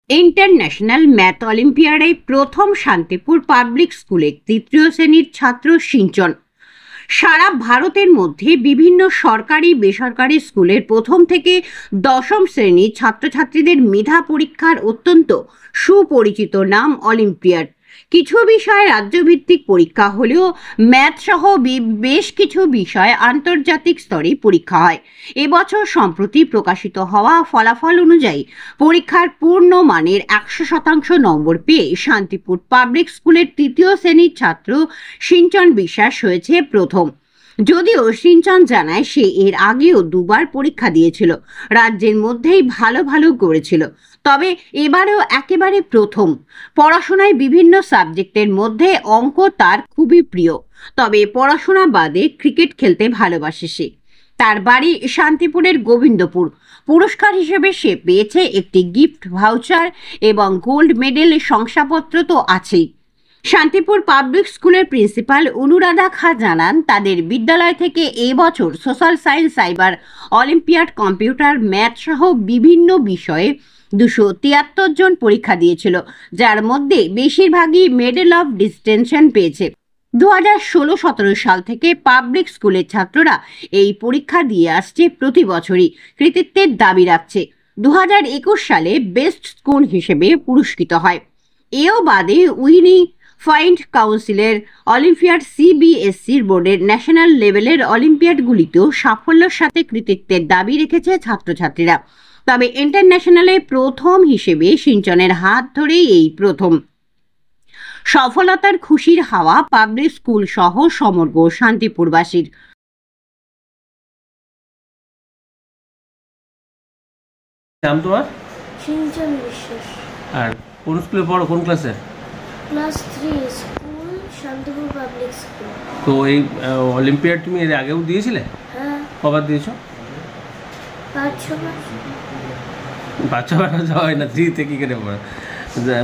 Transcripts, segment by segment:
International math অলিম্পিয়াডে প্রথম Shantipur public স্কুলে তৃতীয় শ্রেণীর ছাত্র সিঞ্চন। সারা ভারতের মধ্যে বিভিন্ন সরকারি বেসরকারি স্কুলের প্রথম থেকে দশম শ্রেণীর ছাত্রছাত্রীদের মেধা পরীক্ষার অত্যন্ত সুপরিচিত নাম অলিম্পিয়াড। কিছু বিষয় রাজ্যভিত্তিক পরীক্ষা হলেও ম্যাথ সহ বেশ কিছু বিষয় আন্তর্জাতিক স্তরে পরীক্ষা হয়। এবছর সম্প্রতি প্রকাশিত হওয়া ফলাফল অনুযায়ী পরীক্ষার পূর্ণ মানের 100% নম্বর পেয়ে শান্তিপুর পাবলিক স্কুলের তৃতীয় শ্রেণীর ছাত্র সিঞ্চন বিশ্বাস হয়েছে প্রথম। যদিও সিঞ্চন জানায় সে এর আগেও দুবার পরীক্ষা দিয়েছিল, রাজ্যের মধ্যেই ভালো করেছিল, তবে এবারেও একেবারে প্রথম। পড়াশোনায় বিভিন্ন সাবজেক্টের মধ্যে অঙ্ক তার খুবই প্রিয়, তবে পড়াশোনা বাদে ক্রিকেট খেলতে ভালোবাসে সে। তার বাড়ি শান্তিপুরের গোবিন্দপুর। পুরস্কার হিসেবে সে পেয়েছে একটি গিফট ভাউচার এবং গোল্ড মেডেল শংসাপত্র তো আছেই। শান্তিপুর পাবলিক স্কুলের প্রিন্সিপাল অনুরাধা খা জানান, তাদের বিদ্যালয় থেকে এই বছর social science, cyber olympiad, computer, math সহ বিভিন্ন বিষয়ে 273 জন পরীক্ষা দিয়েছিল, যার মধ্যে বেশিরভাগই মেডেল অফ ডিস্টিংশন পেয়েছে। 2016-17 সাল থেকে পাবলিক স্কুলের ছাত্ররা এই পরীক্ষা দিয়ে আসছে, প্রতি বছরই কৃতিত্বের দাবি রাখছে। 2021 সালে বেস্ট স্কুল হিসেবে পুরস্কৃত হয়। এও বাদে ইউনিফাইড কাউন্সিলের অলিম্পিয়াড, সিবিএসসি বোর্ডের ন্যাশনাল লেভেলের অলিম্পিয়াডগুলিতেও সাফল্যের সাথে কৃতিত্বের দাবি রেখেছে ছাত্রছাত্রীরা। তবে ইন্টারন্যাশনালে প্রথম হিসেবে সিঞ্চনের হাত ধরেই এই প্রথম। সফলতার খুশির হাওয়া পাবলিক স্কুল সহ সমগ্র শান্তিপুরবাসীর। নাম তোমার? সিঞ্চন বিশ্বাস। আর কোন স্কুলে পড়ো, কোন ক্লাসে? Class 3, school Shantipur public school. তো এই অলিম্পিয়াড তুমি এর আগেও দিয়েছিলে? হ্যাঁ। কবার দিয়েছো? 5-6 বার। 5-6 বার যাওয়া হয় না, 3 থেকে কেটে পড়ে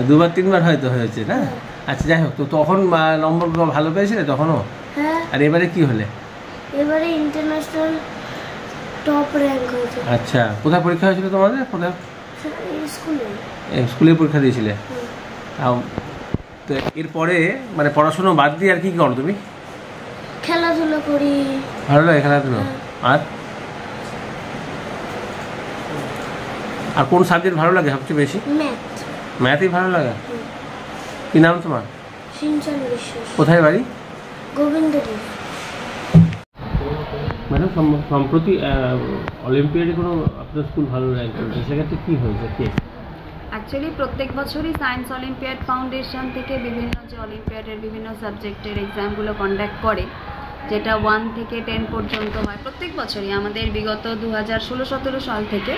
2-3 বার হয়তো হয়েছে না? আচ্ছা, যাই হোক, তো তখন নম্বর ভালো পেয়েছিলে তখনও? হ্যাঁ। আর এবারে কি হলে? এবারে ইন্টারন্যাশনাল টপ র্যাঙ্ক হয়েছে। আচ্ছা, কোথায় পরীক্ষা হয়েছিল তোমাদের? কোথায়? স্কুলে। স্কুলে পরীক্ষা দিয়েছিলে? তো এরপরে মানে পড়াশোনা বাদ দিয়ে আর কি করো তুমি? খেলাধুলা করি। ভালো লাগে খেলাধুলো? আর কোন সাবজেক্ট ভালো লাগে সবচেয়ে বেশি? ম্যাথ। ম্যাথই ভালো লাগে? কি নাম তোমার? সিঞ্চন বিশ্বাস। কোথায় বাড়ি? গোবিন্দপুর। ম্যাডাম, সম্প্রতি অলিম্পিয়াডে কোনো আপনার স্কুল ভালো র্যাঙ্ক করেছে, সেক্ষেত্রে কী হয়েছে? কে? অ্যাকচুয়ালি প্রত্যেক বছরই সায়েন্স অলিম্পিয়াড ফাউন্ডেশন থেকে বিভিন্ন যে অলিম্পিয়াডের বিভিন্ন সাবজেক্টের এক্সামগুলো কন্ডাক্ট করে, যেটা 1 থেকে 10 পর্যন্ত হয় প্রত্যেক বছরই। আমাদের বিগত 2016-17 সাল থেকে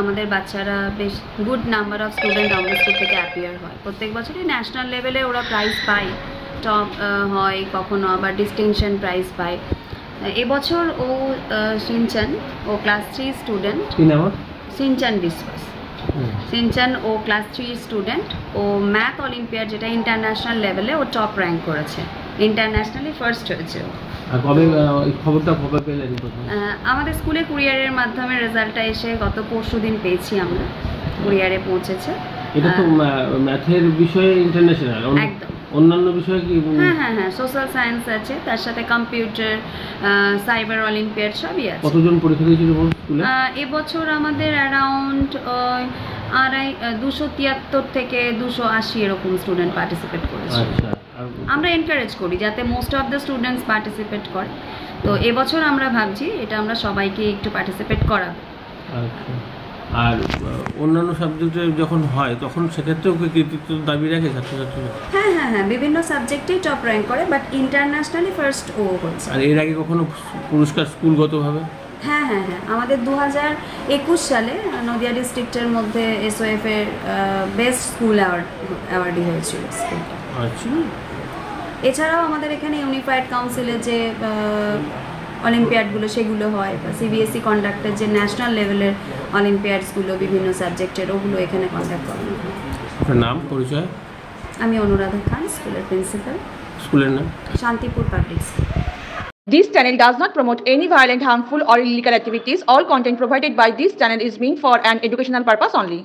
আমাদের বাচ্চারা বেশ গুড নাম্বার অফ স্টুডেন্ট আমাদের স্কুল থেকে অ্যাপিয়ার হয়। প্রত্যেক বছরই ন্যাশনাল লেভেলে ওরা প্রাইজ পায়, টপ হয়, কখনো আবার ডিস্টিংশন প্রাইজ পায়। এবছর ও সিঞ্চন, ও ক্লাস 3 স্টুডেন্ট। সিঞ্চন বিশ্বাস। সিঞ্চন ও ক্লাস 3 স্টুডেন্ট। ও ম্যাথ অলিম্পিয়াড, যেটা ইন্টারন্যাশনাল লেভেলে ও টপ র্যাঙ্ক করেছে, ইন্টারন্যাশনালি ফার্স্ট হয়েছে। আমাদের স্কুলে কুরিয়ারের মাধ্যমে রেজাল্টটা এসে গত পরশুদিন পেয়েছি আমরা, কুরিয়ারে পৌঁছেছে। এটা তো ম্যাথের বিষয়ে ইন্টারন্যাশনাল, একদম। অন্যান্য বিষয় কি? হ্যাঁ, সোশ্যাল সায়েন্স আছে, তার সাথে কম্পিউটার, সাইবার অলিম্পিয়াড সবই আছে। কতজন পরীক্ষা দিয়েছিল স্কুলে? এবছর আমাদের অ্যারাউন্ড 273 থেকে 280 এরকম স্টুডেন্ট পার্টিসিপেট করেছে। আমরা এনকারেজ করি যাতে most of the students participate করে। তো এবছর আমরা ভাবছি এটা আমরা সবাইকে একটু পার্টিসিপেট করাবো। আচ্ছা, আর অন্যান্য সাবজেক্টে যখন হয় তখন সেক্ষেত্রেও কি কৃতিত্ব দাবি রাখে ছাত্রছাত্রীরা? হ্যাঁ, বিভিন্ন সাবজেক্টেই টপ র্যাঙ্ক করে, বাট ইন্টারন্যাশনালি ফার্স্ট ও হচ্ছে। আর এর আগে কখনো পুরস্কার স্কুলগতভাবে? হ্যাঁ, আমাদের 2021 সালে নদিয়া ডিস্ট্রিক্টের মধ্যে SOF এর বেস্ট স্কুল অ্যাওয়ার্ডই হয়েছিল স্কুলটা। আচ্ছা, এছাড়াও আমাদের এখানে ইউনিফাইড কাউন্সিলে যে অলিম্পিয়াডগুলো সেগুলো হয়, বা CBSE কন্ডাক্টের যে ন্যাশনাল লেভেলের অলিম্পিয়াডসগুলো বিভিন্ন সাবজেক্টের, ওগুলো এখানে কন্ডাক্ট করানো হয়। আপনার নাম, পরিচয়? আমি অনুরাধা খান, স্কুলের প্রিন্সিপাল। স্কুলের নাম? Shantipur public school. This channel does not promote any violent, harmful or illegal activities. All content provided by this channel is meant for an educational purpose only.